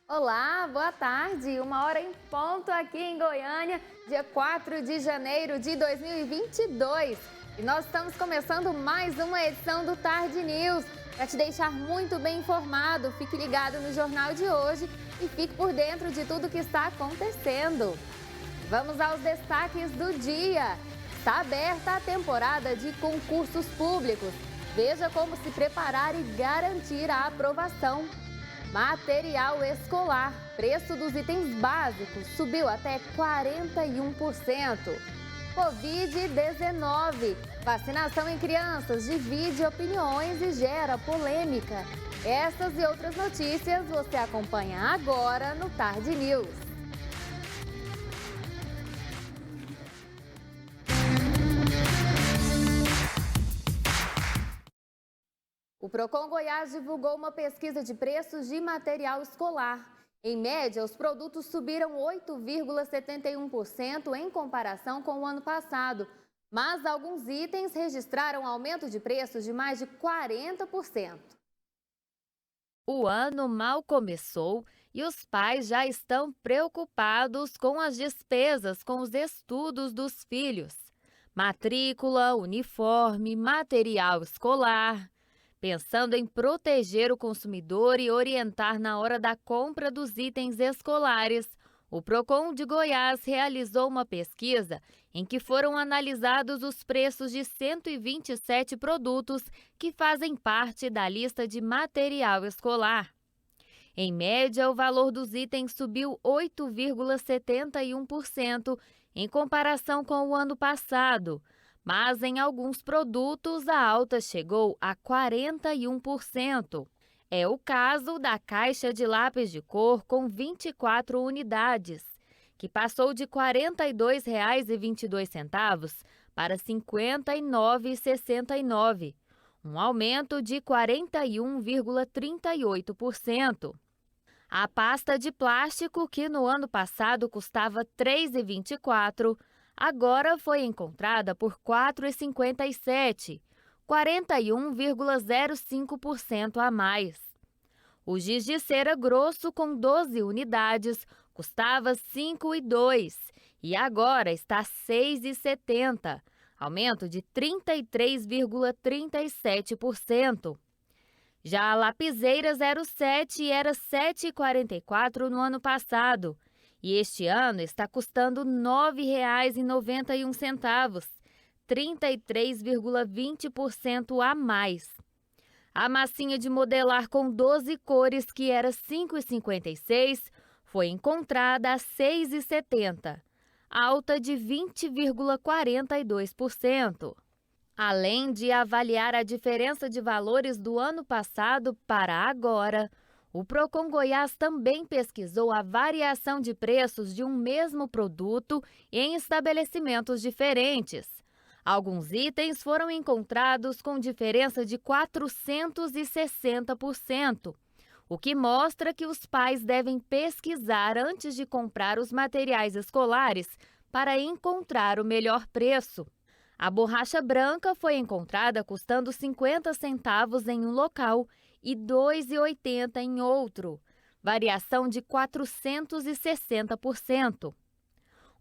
Olá, boa tarde. 1h em ponto aqui em Goiânia, dia 4 de janeiro de 2022. E nós estamos começando mais uma edição do Tarde News. Para te deixar muito bem informado, fique ligado no jornal de hoje e fique por dentro de tudo que está acontecendo. Vamos aos destaques do dia. Está aberta a temporada de concursos públicos. Veja como se preparar e garantir a aprovação. Material escolar. Preço dos itens básicos subiu até 41%. Covid-19. Vacinação em crianças divide opiniões e gera polêmica. Essas e outras notícias você acompanha agora no Tarde News. O Procon Goiás divulgou uma pesquisa de preços de material escolar. Em média, os produtos subiram 8,71% em comparação com o ano passado, mas alguns itens registraram aumento de preços de mais de 40%. O ano mal começou e os pais já estão preocupados com as despesas com os estudos dos filhos. Matrícula, uniforme, material escolar. Pensando em proteger o consumidor e orientar na hora da compra dos itens escolares, o Procon de Goiás realizou uma pesquisa em que foram analisados os preços de 127 produtos que fazem parte da lista de material escolar. Em média, o valor dos itens subiu 8,71% em comparação com o ano passado. Mas em alguns produtos a alta chegou a 41%. É o caso da caixa de lápis de cor com 24 unidades, que passou de R$ 42,22 para R$ 59,69, um aumento de 41,38%. A pasta de plástico, que no ano passado custava R$ 3,24, agora foi encontrada por R$ 4,57, 41,05% a mais. O giz de cera grosso com 12 unidades custava R$ 5,02 e agora está R$ 6,70, aumento de 33,37%. Já a lapiseira 07 era R$ 7,44 no ano passado. E este ano está custando R$ 9,91, 33,20% a mais. A massinha de modelar com 12 cores, que era R$ 5,56, foi encontrada a R$ 6,70, alta de 20,42%. Além de avaliar a diferença de valores do ano passado para agora, o Procon Goiás também pesquisou a variação de preços de um mesmo produto em estabelecimentos diferentes. Alguns itens foram encontrados com diferença de 460%, o que mostra que os pais devem pesquisar antes de comprar os materiais escolares para encontrar o melhor preço. A borracha branca foi encontrada custando 50 centavos em um local e R$ 2,80 em outro, variação de 460%.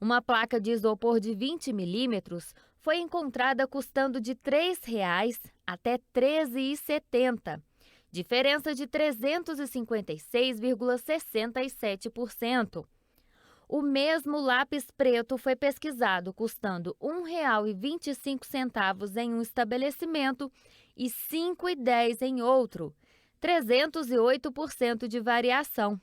Uma placa de isopor de 20 milímetros foi encontrada custando de R$ 3,00 até R$ 13,70, diferença de 356,67%. O mesmo lápis preto foi pesquisado custando R$ 1,25 em um estabelecimento e R$ 5,10 em outro, 308% de variação.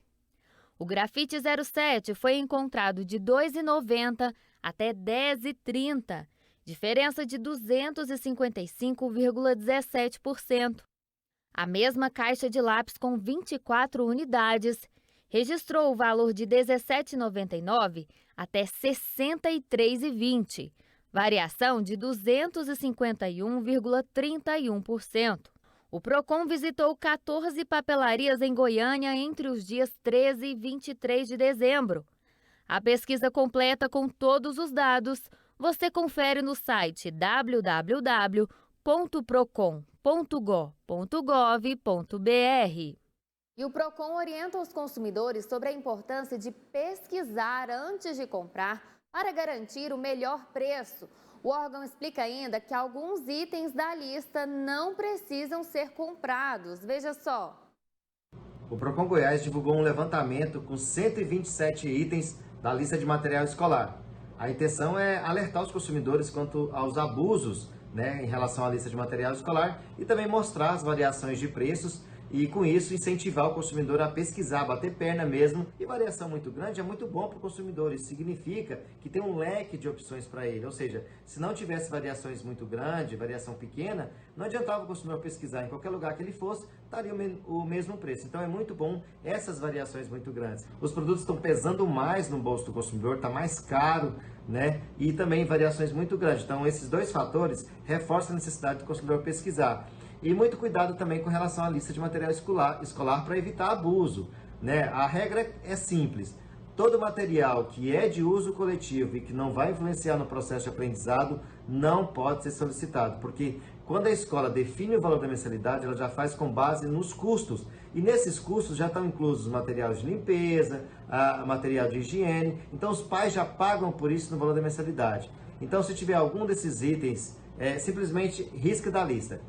O grafite 07 foi encontrado de R$ 2,90 até R$ 10,30, diferença de 255,17%. A mesma caixa de lápis com 24 unidades registrou o valor de R$ 17,99 até R$ 63,20, variação de 251,31%. O Procon visitou 14 papelarias em Goiânia entre os dias 13 e 23 de dezembro. A pesquisa completa com todos os dados você confere no site www.procon.go.gov.br. E o Procon orienta os consumidores sobre a importância de pesquisar antes de comprar para garantir o melhor preço. O órgão explica ainda que alguns itens da lista não precisam ser comprados. Veja só. O Procon Goiás divulgou um levantamento com 127 itens da lista de material escolar. A intenção é alertar os consumidores quanto aos abusos, em relação à lista de material escolar e também mostrar as variações de preços e, com isso, incentivar o consumidor a pesquisar, bater perna mesmo. E variação muito grande é muito bom para o consumidor. Isso significa que tem um leque de opções para ele. Ou seja, se não tivesse variações muito grandes, variação pequena, não adiantava o consumidor pesquisar. Em qualquer lugar que ele fosse, estaria o mesmo preço. Então é muito bom essas variações muito grandes. Os produtos estão pesando mais no bolso do consumidor, está mais caro, e também variações muito grandes. Então esses dois fatores reforçam a necessidade do consumidor pesquisar. E muito cuidado também com relação à lista de material escolar para evitar abuso. A regra é simples. Todo material que é de uso coletivo e que não vai influenciar no processo de aprendizado não pode ser solicitado, porque quando a escola define o valor da mensalidade, ela já faz com base nos custos. E nesses custos já estão inclusos material de limpeza, material de higiene. Então os pais já pagam por isso no valor da mensalidade. Então se tiver algum desses itens, simplesmente risca da lista.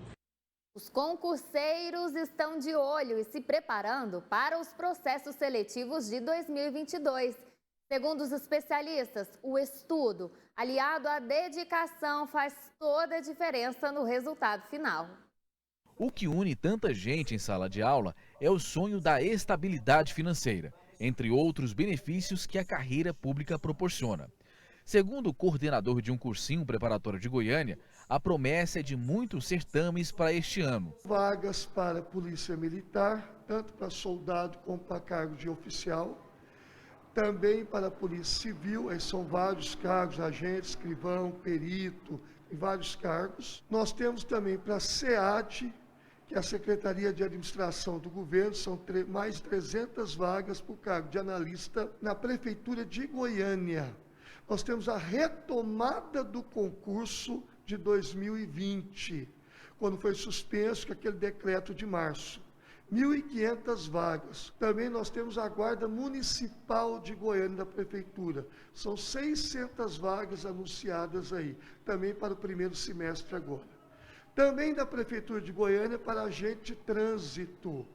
Os concurseiros estão de olho e se preparando para os processos seletivos de 2022. Segundo os especialistas, o estudo, aliado à dedicação, faz toda a diferença no resultado final. O que une tanta gente em sala de aula é o sonho da estabilidade financeira, entre outros benefícios que a carreira pública proporciona. Segundo o coordenador de um cursinho preparatório de Goiânia, a promessa é de muitos certames para este ano. Vagas para polícia militar, tanto para soldado como para cargo de oficial. Também para a polícia civil, aí são vários cargos, agente, escrivão, perito, vários cargos. Nós temos também para a SEAD, que é a Secretaria de Administração do Governo, são mais de 300 vagas para o cargo de analista na Prefeitura de Goiânia. Nós temos a retomada do concurso de 2020, quando foi suspenso com aquele decreto de março. 1.500 vagas. Também nós temos a Guarda Municipal de Goiânia da Prefeitura. São 600 vagas anunciadas aí, também para o primeiro semestre agora. Também da Prefeitura de Goiânia para agente de trânsito,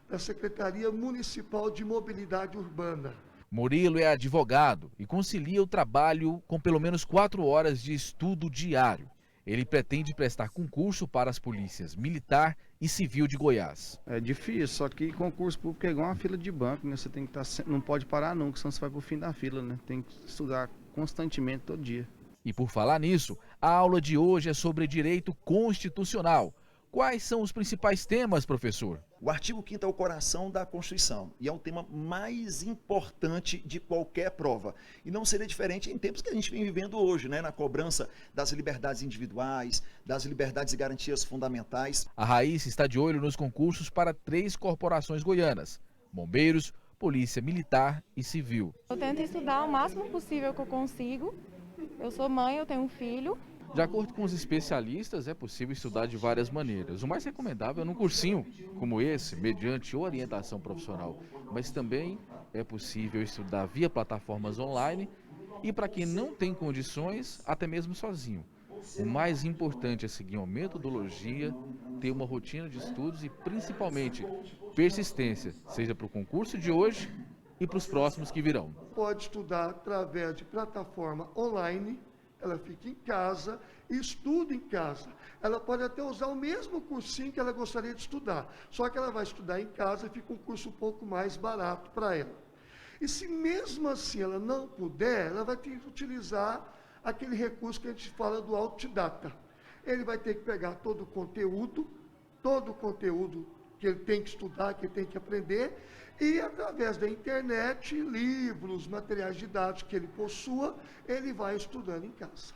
da Secretaria Municipal de Mobilidade Urbana. Murilo é advogado e concilia o trabalho com pelo menos 4 horas de estudo diário. Ele pretende prestar concurso para as polícias militar e civil de Goiás. É difícil, só que concurso público é igual uma fila de banco, Você tem que estar, não pode parar nunca, senão você vai para o fim da fila, Tem que estudar constantemente todo dia. E por falar nisso, a aula de hoje é sobre direito constitucional. Quais são os principais temas, professor? O artigo 5º é o coração da Constituição e é o tema mais importante de qualquer prova. E não seria diferente em tempos que a gente vem vivendo hoje, na cobrança das liberdades individuais, das liberdades e garantias fundamentais. A Raíssa está de olho nos concursos para 3 corporações goianas: Bombeiros, Polícia Militar e Civil. Eu tento estudar o máximo possível que eu consigo. Eu sou mãe, eu tenho um filho. De acordo com os especialistas, é possível estudar de várias maneiras. O mais recomendável é num cursinho como esse, mediante orientação profissional. Mas também é possível estudar via plataformas online e, para quem não tem condições, até mesmo sozinho. O mais importante é seguir uma metodologia, ter uma rotina de estudos e, principalmente, persistência, seja para o concurso de hoje e para os próximos que virão. Pode estudar através de plataforma online. Ela fica em casa e estuda em casa. Ela pode até usar o mesmo cursinho que ela gostaria de estudar, só que ela vai estudar em casa e fica um curso um pouco mais barato para ela. E se mesmo assim ela não puder, ela vai ter que utilizar aquele recurso que a gente fala do autodidata. Ele vai ter que pegar todo o conteúdo que ele tem que estudar, que ele tem que aprender, e através da internet, livros, materiais didáticos que ele possua, ele vai estudando em casa.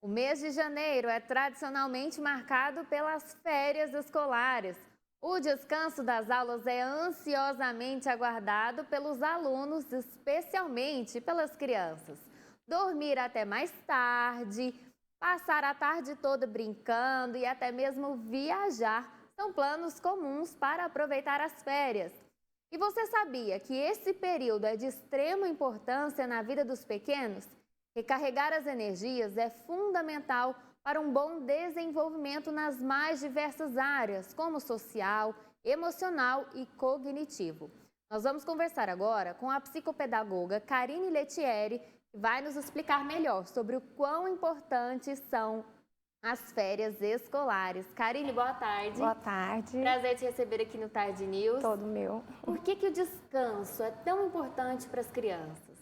O mês de janeiro é tradicionalmente marcado pelas férias escolares. O descanso das aulas é ansiosamente aguardado pelos alunos, especialmente pelas crianças. Dormir até mais tarde, passar a tarde toda brincando e até mesmo viajar são planos comuns para aproveitar as férias. E você sabia que esse período é de extrema importância na vida dos pequenos? Recarregar as energias é fundamental para um bom desenvolvimento nas mais diversas áreas, como social, emocional e cognitivo. Nós vamos conversar agora com a psicopedagoga Karine Lettieri, que vai nos explicar melhor sobre o quão importantes são as férias escolares. Karine, boa tarde. Boa tarde. Prazer te receber aqui no Tarde News. Todo meu. Por que o descanso é tão importante para as crianças?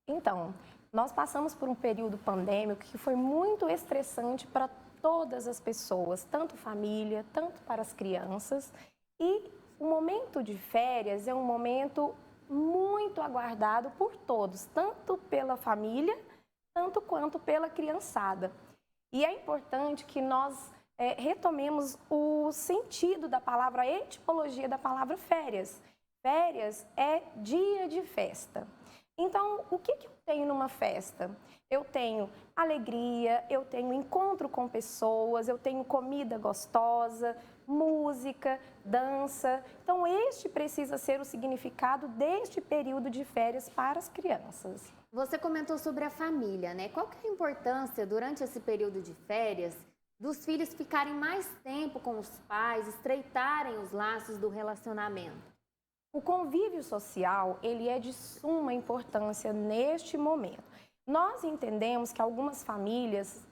Então, nós passamos por um período pandêmico que foi muito estressante para todas as pessoas, tanto família, tanto para as crianças. E o momento de férias é um momento muito aguardado por todos, tanto pela família, tanto quanto pela criançada. E é importante que nós retomemos o sentido da palavra, a etimologia da palavra férias. Férias é dia de festa. Então, o que eu tenho numa festa? Eu tenho alegria, eu tenho encontro com pessoas, eu tenho comida gostosa, música, dança. Então, este precisa ser o significado deste período de férias para as crianças. Você comentou sobre a família, né? Qual que é a importância, durante esse período de férias, dos filhos ficarem mais tempo com os pais, estreitarem os laços do relacionamento? O convívio social, ele é de suma importância neste momento. Nós entendemos que algumas famílias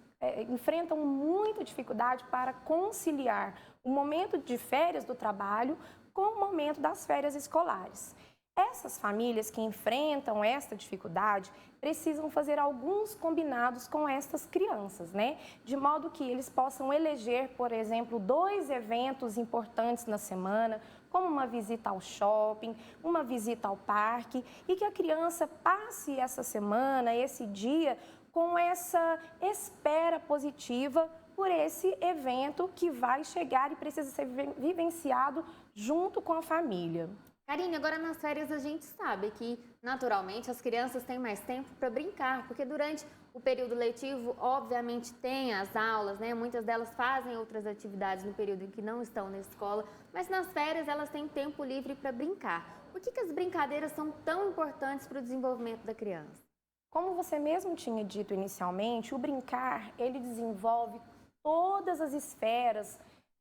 enfrentam muita dificuldade para conciliar o momento de férias do trabalho com o momento das férias escolares. Essas famílias que enfrentam esta dificuldade precisam fazer alguns combinados com estas crianças, né? De modo que eles possam eleger, por exemplo, 2 eventos importantes na semana, como uma visita ao shopping, uma visita ao parque, e que a criança passe essa semana, esse dia, com essa espera positiva por esse evento que vai chegar e precisa ser vivenciado junto com a família. Karine, agora nas férias a gente sabe que, naturalmente, as crianças têm mais tempo para brincar, porque durante o período letivo, obviamente, tem as aulas, né? Muitas delas fazem outras atividades no período em que não estão na escola, mas nas férias elas têm tempo livre para brincar. Por que as brincadeiras são tão importantes para o desenvolvimento da criança? Como você mesmo tinha dito inicialmente, o brincar, ele desenvolve todas as esferas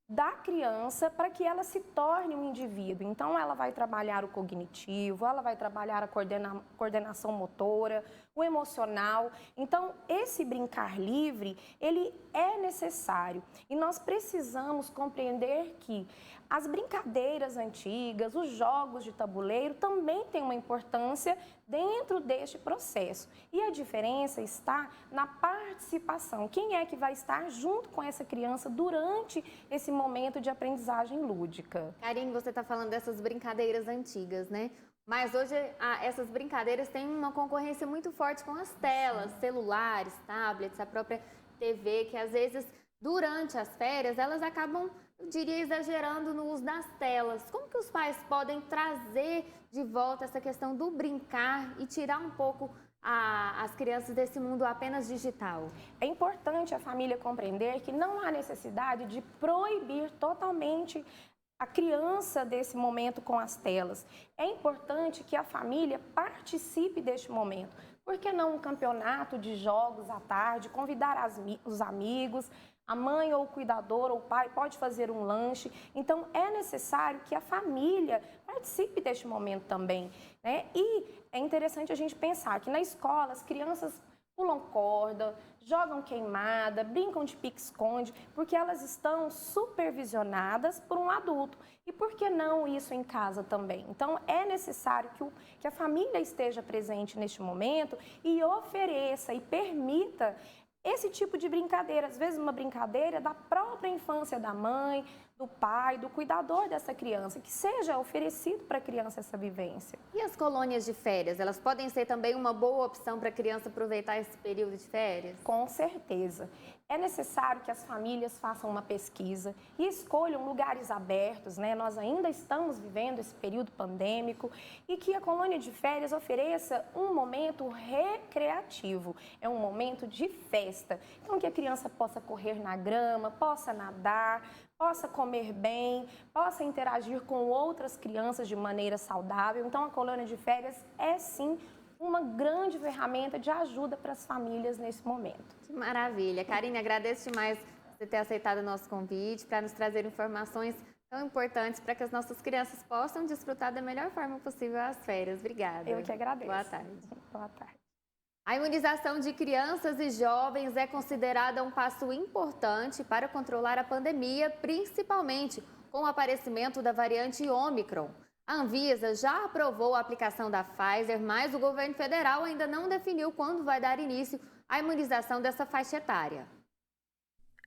da criança para que ela se torne um indivíduo. Então, ela vai trabalhar o cognitivo, ela vai trabalhar a coordenação motora, o emocional. Então, esse brincar livre, ele é necessário. E nós precisamos compreender que as brincadeiras antigas, os jogos de tabuleiro também têm uma importância dentro deste processo. E a diferença está na participação. Quem é que vai estar junto com essa criança durante esse momento de aprendizagem lúdica? Karine, você está falando dessas brincadeiras antigas, né? Mas hoje essas brincadeiras têm uma concorrência muito forte com as telas, celulares, tablets, a própria TV, que às vezes, durante as férias, elas acabam, eu diria, exagerando no uso das telas. Como que os pais podem trazer de volta essa questão do brincar e tirar um pouco as crianças desse mundo apenas digital? É importante a família compreender que não há necessidade de proibir totalmente a criança desse momento com as telas. É importante que a família participe deste momento. Por que não um campeonato de jogos à tarde, convidar os amigos, a mãe ou o cuidador ou o pai pode fazer um lanche. Então, é necessário que a família participe deste momento também, né? E é interessante a gente pensar que na escola as crianças pulam corda, jogam queimada, brincam de pique-esconde, porque elas estão supervisionadas por um adulto. E por que não isso em casa também? Então, é necessário que a família esteja presente neste momento e ofereça e permita esse tipo de brincadeira, às vezes uma brincadeira da própria infância da mãe, do pai, do cuidador dessa criança, que seja oferecido para a criança essa vivência. E as colônias de férias, elas podem ser também uma boa opção para a criança aproveitar esse período de férias? Com certeza. é necessário que as famílias façam uma pesquisa e escolham lugares abertos, né? Nós ainda estamos vivendo esse período pandêmico e que a colônia de férias ofereça um momento recreativo, é um momento de festa. Então, que a criança possa correr na grama, possa nadar, possa comer bem, possa interagir com outras crianças de maneira saudável. Então, a colônia de férias é sim uma grande ferramenta de ajuda para as famílias nesse momento. Que maravilha. Karine, agradeço demais você ter aceitado o nosso convite para nos trazer informações tão importantes para que as nossas crianças possam desfrutar da melhor forma possível as férias. Obrigada. Eu que agradeço. Boa tarde. Boa tarde. A imunização de crianças e jovens é considerada um passo importante para controlar a pandemia, principalmente com o aparecimento da variante Ômicron. A Anvisa já aprovou a aplicação da Pfizer, mas o governo federal ainda não definiu quando vai dar início à imunização dessa faixa etária.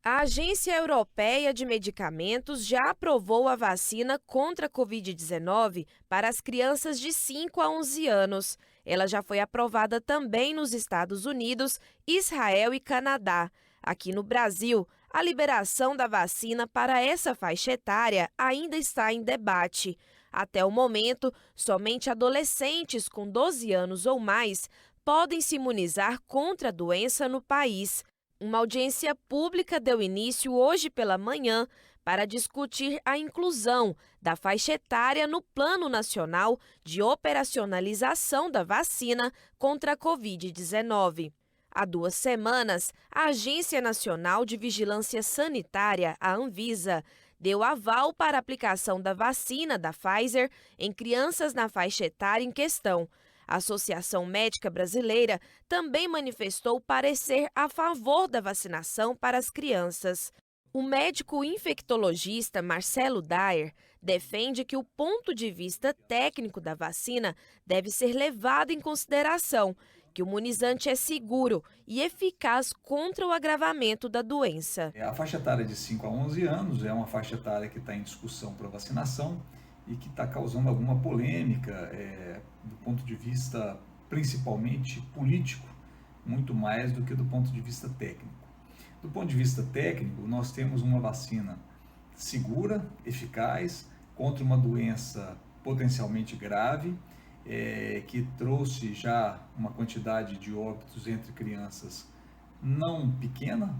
A Agência Europeia de Medicamentos já aprovou a vacina contra a Covid-19 para as crianças de 5 a 11 anos. Ela já foi aprovada também nos Estados Unidos, Israel e Canadá. Aqui no Brasil, a liberação da vacina para essa faixa etária ainda está em debate. Até o momento, somente adolescentes com 12 anos ou mais podem se imunizar contra a doença no país. Uma audiência pública deu início hoje pela manhã para discutir a inclusão da faixa etária no Plano Nacional de Operacionalização da Vacina contra a Covid-19. Há 2 semanas, a Agência Nacional de Vigilância Sanitária, a Anvisa, deu aval para a aplicação da vacina da Pfizer em crianças na faixa etária em questão. A Associação Médica Brasileira também manifestou parecer a favor da vacinação para as crianças. O médico infectologista Marcelo Daer defende que o ponto de vista técnico da vacina deve ser levado em consideração, que o imunizante é seguro e eficaz contra o agravamento da doença. A faixa etária de 5 a 11 anos é uma faixa etária que está em discussão para vacinação e que está causando alguma polêmica do ponto de vista principalmente político, muito mais do que do ponto de vista técnico. Do ponto de vista técnico, nós temos uma vacina segura, eficaz, contra uma doença potencialmente grave, que trouxe já uma quantidade de óbitos entre crianças não pequena,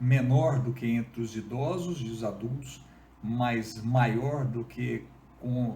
menor do que entre os idosos e os adultos, mas maior do que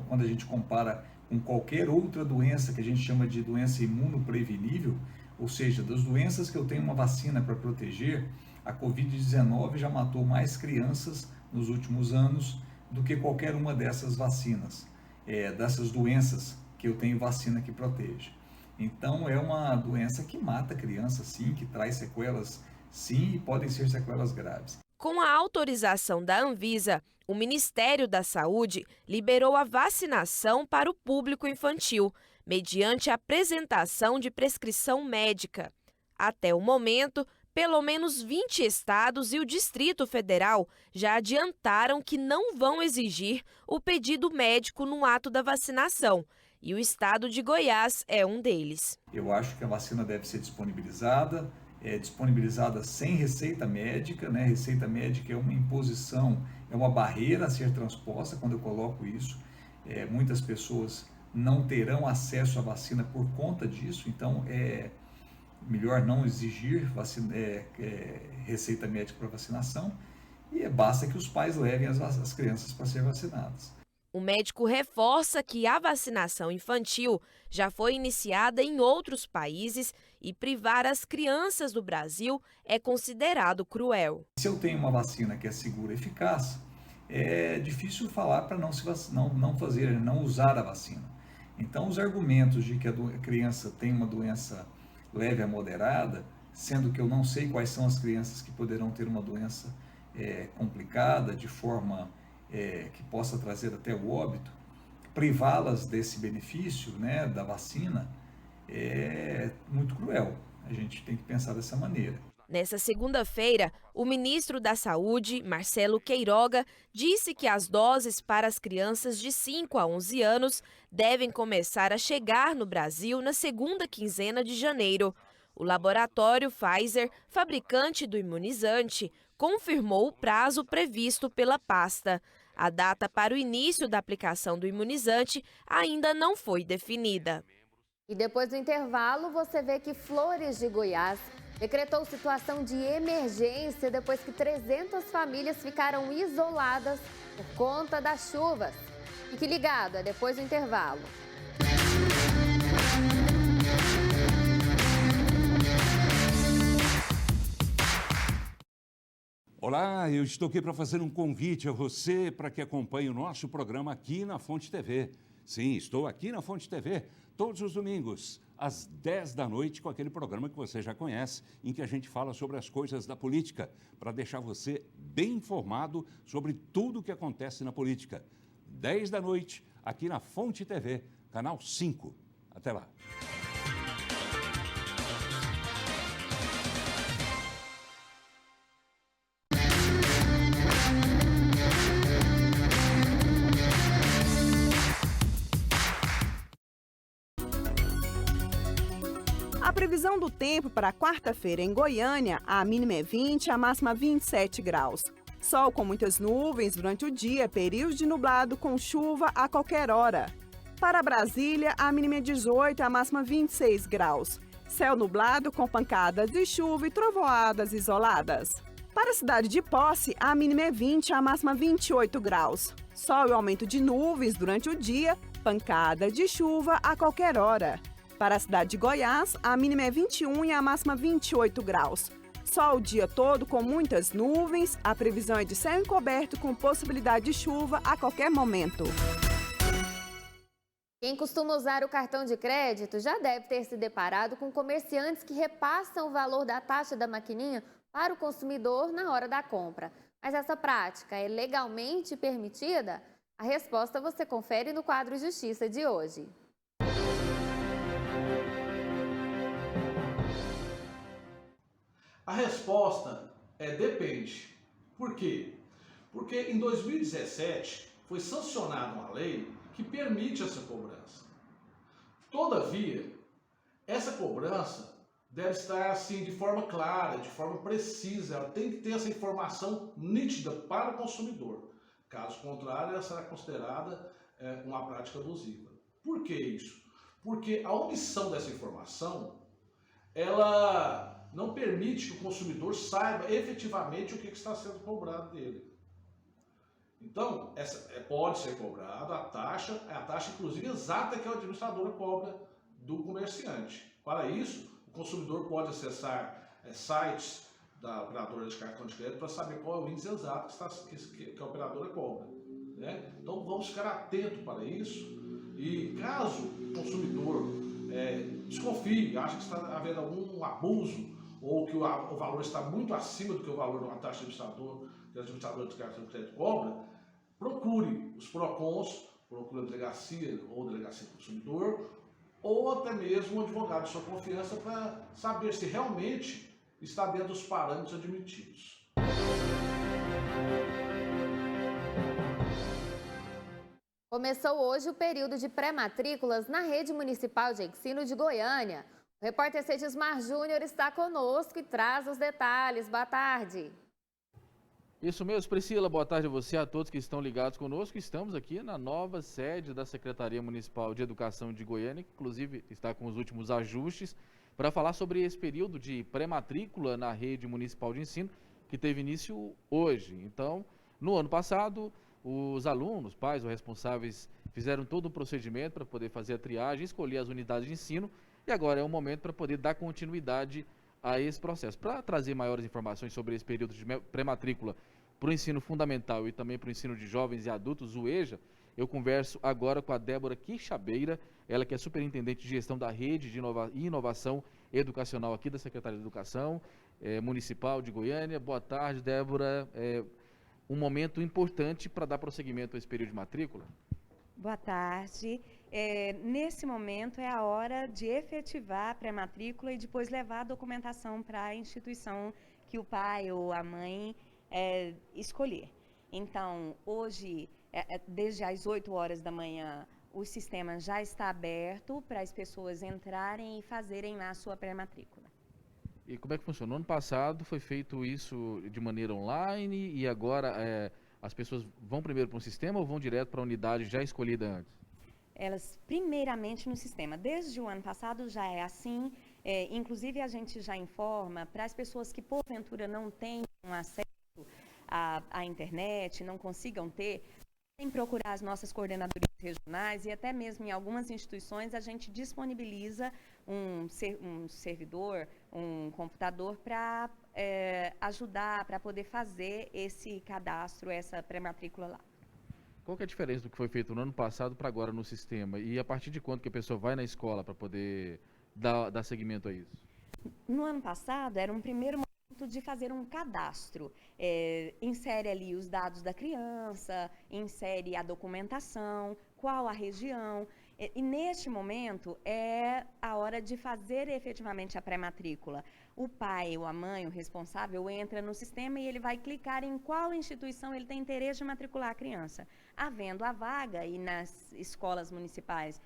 quando a gente compara com qualquer outra doença que a gente chama de doença imunoprevenível, ou seja, das doenças que eu tenho uma vacina para proteger, a Covid-19 já matou mais crianças nos últimos anos do que qualquer uma dessas vacinas, dessas doenças que eu tenho vacina que protege. Então é uma doença que mata a criança, sim, que traz sequelas, sim, e podem ser sequelas graves. Com a autorização da Anvisa, o Ministério da Saúde liberou a vacinação para o público infantil, mediante a apresentação de prescrição médica. Até o momento, pelo menos 20 estados e o Distrito Federal já adiantaram que não vão exigir o pedido médico no ato da vacinação, e o estado de Goiás é um deles. Eu acho que a vacina deve ser disponibilizada sem receita médica, né? Receita médica é uma imposição, é uma barreira a ser transposta quando eu coloco isso. Muitas pessoas não terão acesso à vacina por conta disso, então é melhor não exigir receita médica para vacinação e basta que os pais levem as crianças para ser vacinadas. O médico reforça que a vacinação infantil já foi iniciada em outros países e privar as crianças do Brasil é considerado cruel. Se eu tenho uma vacina que é segura e eficaz, é difícil falar para não usar a vacina. Então, os argumentos de que a criança tem uma doença leve a moderada, sendo que eu não sei quais são as crianças que poderão ter uma doença complicada, de forma que possa trazer até o óbito, privá-las desse benefício, né, da vacina, é muito cruel. A gente tem que pensar dessa maneira. Nessa segunda-feira, o ministro da Saúde, Marcelo Queiroga, disse que as doses para as crianças de 5 a 11 anos devem começar a chegar no Brasil na segunda quinzena de janeiro. O laboratório Pfizer, fabricante do imunizante, confirmou o prazo previsto pela pasta. A data para o início da aplicação do imunizante ainda não foi definida. E depois do intervalo, você vê que Flores de Goiás decretou situação de emergência depois que 300 famílias ficaram isoladas por conta das chuvas. Fique ligado, é depois do intervalo. Olá, eu estou aqui para fazer um convite a você para que acompanhe o nosso programa aqui na Fonte TV. Sim, estou aqui na Fonte TV todos os domingos, às 10 da noite, com aquele programa que você já conhece, em que a gente fala sobre as coisas da política, para deixar você bem informado sobre tudo o que acontece na política. 10 da noite, aqui na Fonte TV, canal 5. Até lá. A previsão do tempo para quarta-feira em Goiânia, a mínima é 20, a máxima 27 graus. Sol com muitas nuvens durante o dia, período de nublado com chuva a qualquer hora. Para Brasília, a mínima é 18, a máxima 26 graus. Céu nublado com pancadas de chuva e trovoadas isoladas. Para a cidade de Posse, a mínima é 20, a máxima 28 graus. Sol e aumento de nuvens durante o dia, pancada de chuva a qualquer hora. Para a cidade de Goiás, a mínima é 21 e a máxima 28 graus. Sol o dia todo com muitas nuvens, a previsão é de céu encoberto com possibilidade de chuva a qualquer momento. Quem costuma usar o cartão de crédito já deve ter se deparado com comerciantes que repassam o valor da taxa da maquininha para o consumidor na hora da compra. Mas essa prática é legalmente permitida? A resposta você confere no quadro Justiça de hoje. A resposta é depende. Por quê? Porque em 2017 foi sancionada uma lei que permite essa cobrança. Todavia, essa cobrança deve estar assim de forma clara, de forma precisa. Ela tem que ter essa informação nítida para o consumidor. Caso contrário, ela será considerada uma prática abusiva. Por que isso? Porque a omissão dessa informação, ela não permite que o consumidor saiba efetivamente o que está sendo cobrado dele. Então, pode ser cobrado a taxa inclusive exata que a administradora cobra do comerciante. Para isso, o consumidor pode acessar sites da operadora de cartão de crédito para saber qual é o índice exato que a operadora cobra. Né? Então, vamos ficar atentos para isso e caso o consumidor desconfie, acha que está havendo algum abuso ou que o valor está muito acima do que o valor de uma taxa que a administradora de cartão de crédito cobra, procure os PROCONs, procure a delegacia ou delegacia do consumidor, ou até mesmo um advogado de sua confiança para saber se realmente está dentro dos parâmetros admitidos. Começou hoje o período de pré-matrículas na Rede Municipal de Ensino de Goiânia. O repórter Cedismar Júnior está conosco e traz os detalhes. Boa tarde. Isso mesmo, Priscila. Boa tarde a você, a todos que estão ligados conosco. Estamos aqui na nova sede da Secretaria Municipal de Educação de Goiânia, que inclusive está com os últimos ajustes, para falar sobre esse período de pré-matrícula na Rede Municipal de Ensino, que teve início hoje. Então, no ano passado, os alunos, pais ou responsáveis fizeram todo o procedimento para poder fazer a triagem, escolher as unidades de ensino, e agora é o momento para poder dar continuidade a esse processo. Para trazer maiores informações sobre esse período de pré-matrícula para o ensino fundamental e também para o ensino de jovens e adultos, o EJA, eu converso agora com a Débora Quixabeira, ela que é superintendente de gestão da Rede de Inovação Educacional aqui da Secretaria de Educação Municipal de Goiânia. Boa tarde, Débora. Um momento importante para dar prosseguimento a esse período de matrícula. Boa tarde. Nesse momento é a hora de efetivar a pré-matrícula e depois levar a documentação para a instituição que o pai ou a mãe escolher. Então, hoje, desde as 8 horas da manhã, o sistema já está aberto para as pessoas entrarem e fazerem lá a sua pré-matrícula. E como é que funciona? No ano passado foi feito isso de maneira online e agora as pessoas vão primeiro para um sistema ou vão direto para a unidade já escolhida antes? Elas primeiramente no sistema. Desde o ano passado já é assim, inclusive a gente já informa para as pessoas que porventura não tenham acesso à internet, não consigam ter, podem procurar as nossas coordenadorias regionais e até mesmo em algumas instituições a gente disponibiliza um servidor, um computador para ajudar, para poder fazer esse cadastro, essa pré-matrícula lá. Qual que é a diferença do que foi feito no ano passado para agora no sistema? E a partir de quando que a pessoa vai na escola para poder dar seguimento a isso? No ano passado era um primeiro momento de fazer um cadastro. Insere ali os dados da criança, insere a documentação, qual a região. E neste momento é a hora de fazer efetivamente a pré-matrícula. O pai ou a mãe, o responsável, entra no sistema e ele vai clicar em qual instituição ele tem interesse de matricular a criança. Havendo a vaga, e nas escolas municipais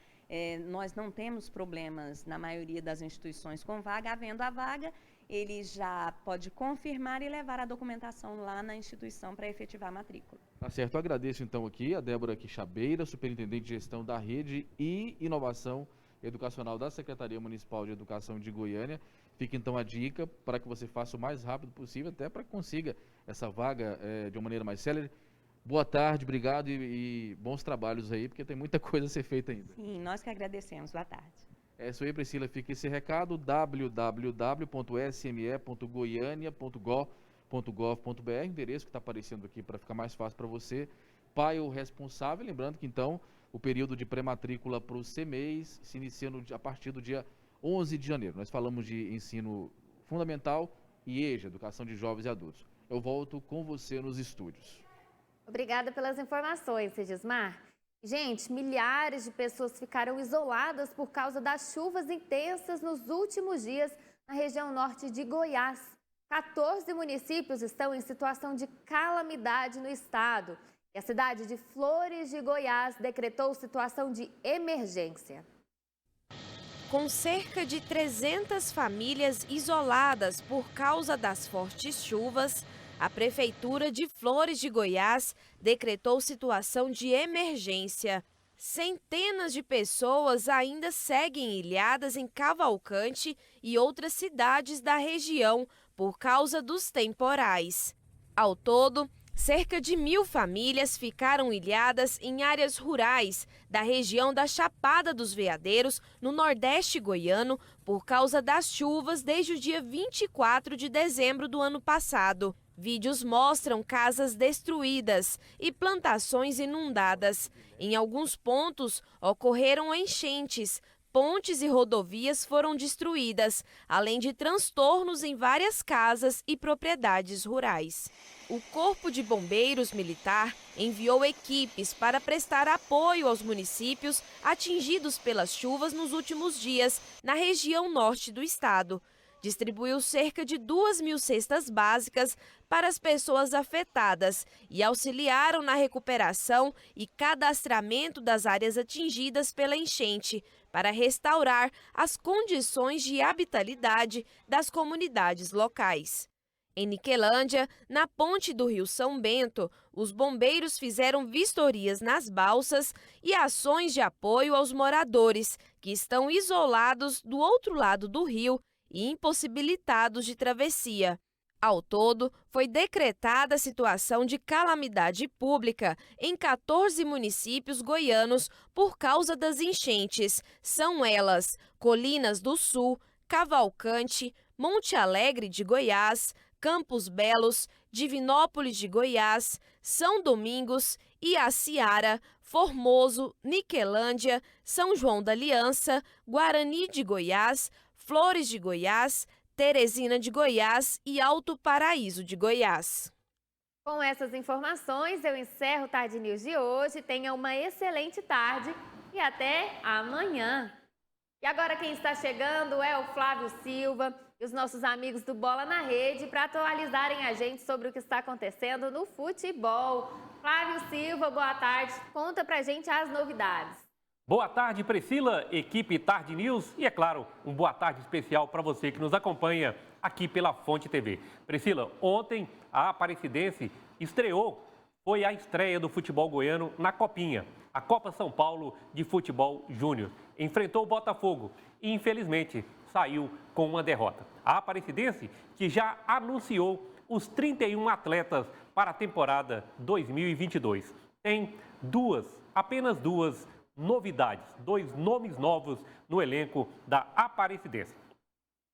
nós não temos problemas na maioria das instituições com vaga, havendo a vaga, ele já pode confirmar e levar a documentação lá na instituição para efetivar a matrícula. Tá certo, eu agradeço então aqui a Débora Quixabeira, superintendente de gestão da Rede e Inovação Educacional da Secretaria Municipal de Educação de Goiânia. Fica então a dica para que você faça o mais rápido possível, até para que consiga essa vaga de uma maneira mais célere. Boa tarde, obrigado e bons trabalhos aí, porque tem muita coisa a ser feita ainda. Sim, nós que agradecemos. Boa tarde. É isso aí, Priscila, fica esse recado, www.sme.goiania.gov.br, endereço que está aparecendo aqui para ficar mais fácil para você, pai ou responsável, lembrando que então o período de pré-matrícula para o CMEIs se inicia a partir do dia 11 de janeiro. Nós falamos de ensino fundamental e EJA, educação de jovens e adultos. Eu volto com você nos estúdios. Obrigada pelas informações, Sigismar. Gente, milhares de pessoas ficaram isoladas por causa das chuvas intensas nos últimos dias na região norte de Goiás. 14 municípios estão em situação de calamidade no estado. E a cidade de Flores de Goiás decretou situação de emergência. Com cerca de 300 famílias isoladas por causa das fortes chuvas, a Prefeitura de Flores de Goiás decretou situação de emergência. Centenas de pessoas ainda seguem ilhadas em Cavalcante e outras cidades da região por causa dos temporais. Ao todo, cerca de 1.000 famílias ficaram ilhadas em áreas rurais da região da Chapada dos Veadeiros, no Nordeste goiano, por causa das chuvas desde o dia 24 de dezembro do ano passado. Vídeos mostram casas destruídas e plantações inundadas. Em alguns pontos, ocorreram enchentes, pontes e rodovias foram destruídas, além de transtornos em várias casas e propriedades rurais. O Corpo de Bombeiros Militar enviou equipes para prestar apoio aos municípios atingidos pelas chuvas nos últimos dias, na região norte do estado. Distribuiu cerca de 2.000 cestas básicas para as pessoas afetadas e auxiliaram na recuperação e cadastramento das áreas atingidas pela enchente, para restaurar as condições de habitabilidade das comunidades locais. Em Niquelândia, na ponte do Rio São Bento, os bombeiros fizeram vistorias nas balsas e ações de apoio aos moradores, que estão isolados do outro lado do rio e impossibilitados de travessia. Ao todo, foi decretada a situação de calamidade pública em 14 municípios goianos por causa das enchentes. São elas Colinas do Sul, Cavalcante, Monte Alegre de Goiás, Campos Belos, Divinópolis de Goiás, São Domingos, Iaciara, Formoso, Niquelândia, São João da Aliança, Guarani de Goiás, Flores de Goiás, Teresina de Goiás e Alto Paraíso de Goiás. Com essas informações, eu encerro o Tarde News de hoje. Tenha uma excelente tarde e até amanhã. E agora quem está chegando é o Flávio Silva e os nossos amigos do Bola na Rede para atualizarem a gente sobre o que está acontecendo no futebol. Flávio Silva, boa tarde. Conta pra gente as novidades. Boa tarde, Priscila, equipe Tarde News e, é claro, boa tarde especial para você que nos acompanha aqui aqui pela Fonte TV. Priscila, ontem a Aparecidense estreou, foi a estreia do futebol goiano na Copinha, a Copa São Paulo de Futebol Júnior. Enfrentou o Botafogo e, infelizmente, saiu com uma derrota. A Aparecidense, que já anunciou os 31 atletas para a temporada 2022. Tem apenas duas novidades, 2 nomes novos no elenco da Aparecidense.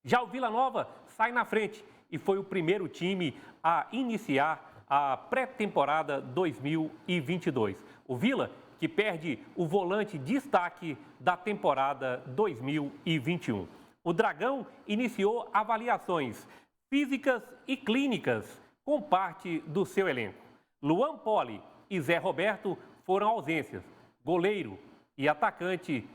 Já o Vila Nova sai na frente e foi o primeiro time a iniciar a pré-temporada 2022. O Vila, que perde o volante destaque da temporada 2021. O Dragão iniciou avaliações físicas e clínicas com parte do seu elenco. Luan Poli e Zé Roberto foram ausências. Goleiro e atacante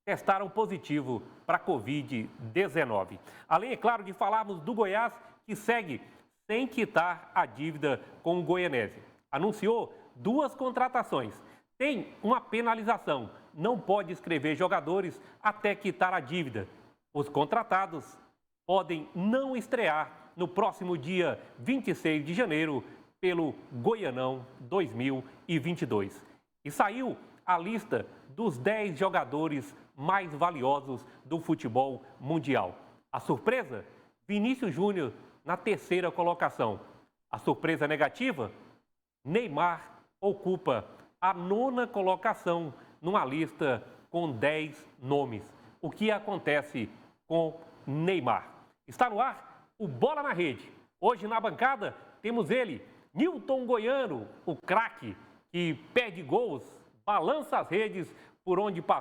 testaram positivo para a Covid-19. Além, é claro, de falarmos do Goiás, que segue sem quitar a dívida com o Goianese. Anunciou 2 contratações. Tem uma penalização. Não pode inscrever jogadores até quitar a dívida. Os contratados podem não estrear no próximo dia 26 de janeiro pelo Goianão 2022. E saiu a lista dos 10 jogadores mais valiosos do futebol mundial. A surpresa? Vinícius Júnior na 3ª colocação. A surpresa negativa? Neymar ocupa a 9ª colocação numa lista com 10 nomes. O que acontece com Neymar? Está no ar o Bola na Rede. Hoje na bancada temos ele, Nilton Goiano, o craque que perde gols, balança as redes por onde passa.